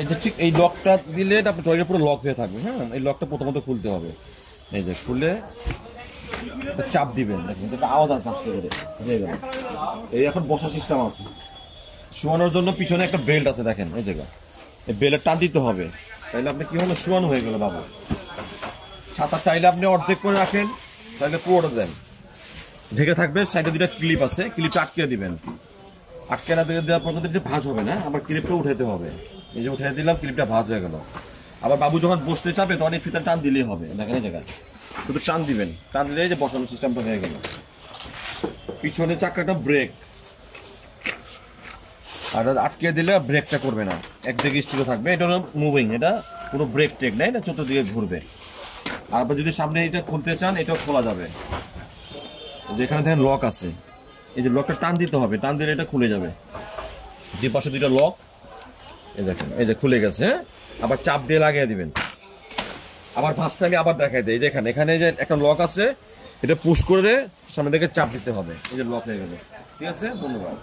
এই যে ঠিক এই লকটা দিলে আপনার টয়লেট পুরো লক হয়ে থাকবে। হ্যাঁ, এই লকটা প্রথমত খুলতে হবে। এই যে খুলে চাপ দিবেন, দেখুন এটা আওয়াজ আসতে করে হয়ে গেল। এই এখন বসার সিস্টেম আছে, শোয়ানোর জন্য পিছনে একটা বেল্ট আছে দেখেন এই জায়গা, এই বেল্ট টান দিতে হবে, তাইলে আপনি কি হলো শোয়ানো হয়ে গেল বাবু। ছাতা চাইলে আপনি অর্ধেক করে রাখেন, তাহলে পুরোটা দেন, ঢেকে থাকবে। সাইডে দুটা ক্লিপ আছে, ক্লিপটা আটকে দিবেন। আটকে না দেওয়ার পর ভাঁজ হবে না, আবার ক্লিপটা উঠাইতে হবে। এই যে উঠাই দিলাম, ক্লিপটা ভাঁজ হয়ে গেল। আবার বাবু যখন বসতে চাপে তখন এই ফিতা টান দিলেই হবে, দেখেন এই জায়গায় শুধু টান দিবেন, টান দিলে যে বসানোর সিস্টেমটা হয়ে গেল। পিছনে চাকাটা ব্রেক, আর আটকে দিলে ব্রেকটা করবে না, একদিকে স্টিলে থাকবে। এটা হলো মুভিং, এটা কোনো ব্রেক টেক নেই, এটা চতুর্দিকে ঘুরবে। আর আবার যদি সামনে এটা খুলতে চান এটাও খোলা যাবে। যেখানে দেখেন লক আছে, এই যে লকটা টান দিতে হবে, টান দিলে এটা খুলে যাবে। দুই পাশে দুইটা লক, এই দেখেন এই যে খুলে গেছে। হ্যাঁ, আবার চাপ দিয়ে লাগিয়ে দিবেন। আবার ভাঁজটা আমি আবার দেখাই দিই, এখানে এখানে যে একটা লক আছে, এটা পুশ করে সামনে থেকে চাপ দিতে হবে, এই যে লক হয়ে গেল। ঠিক আছে, ধন্যবাদ।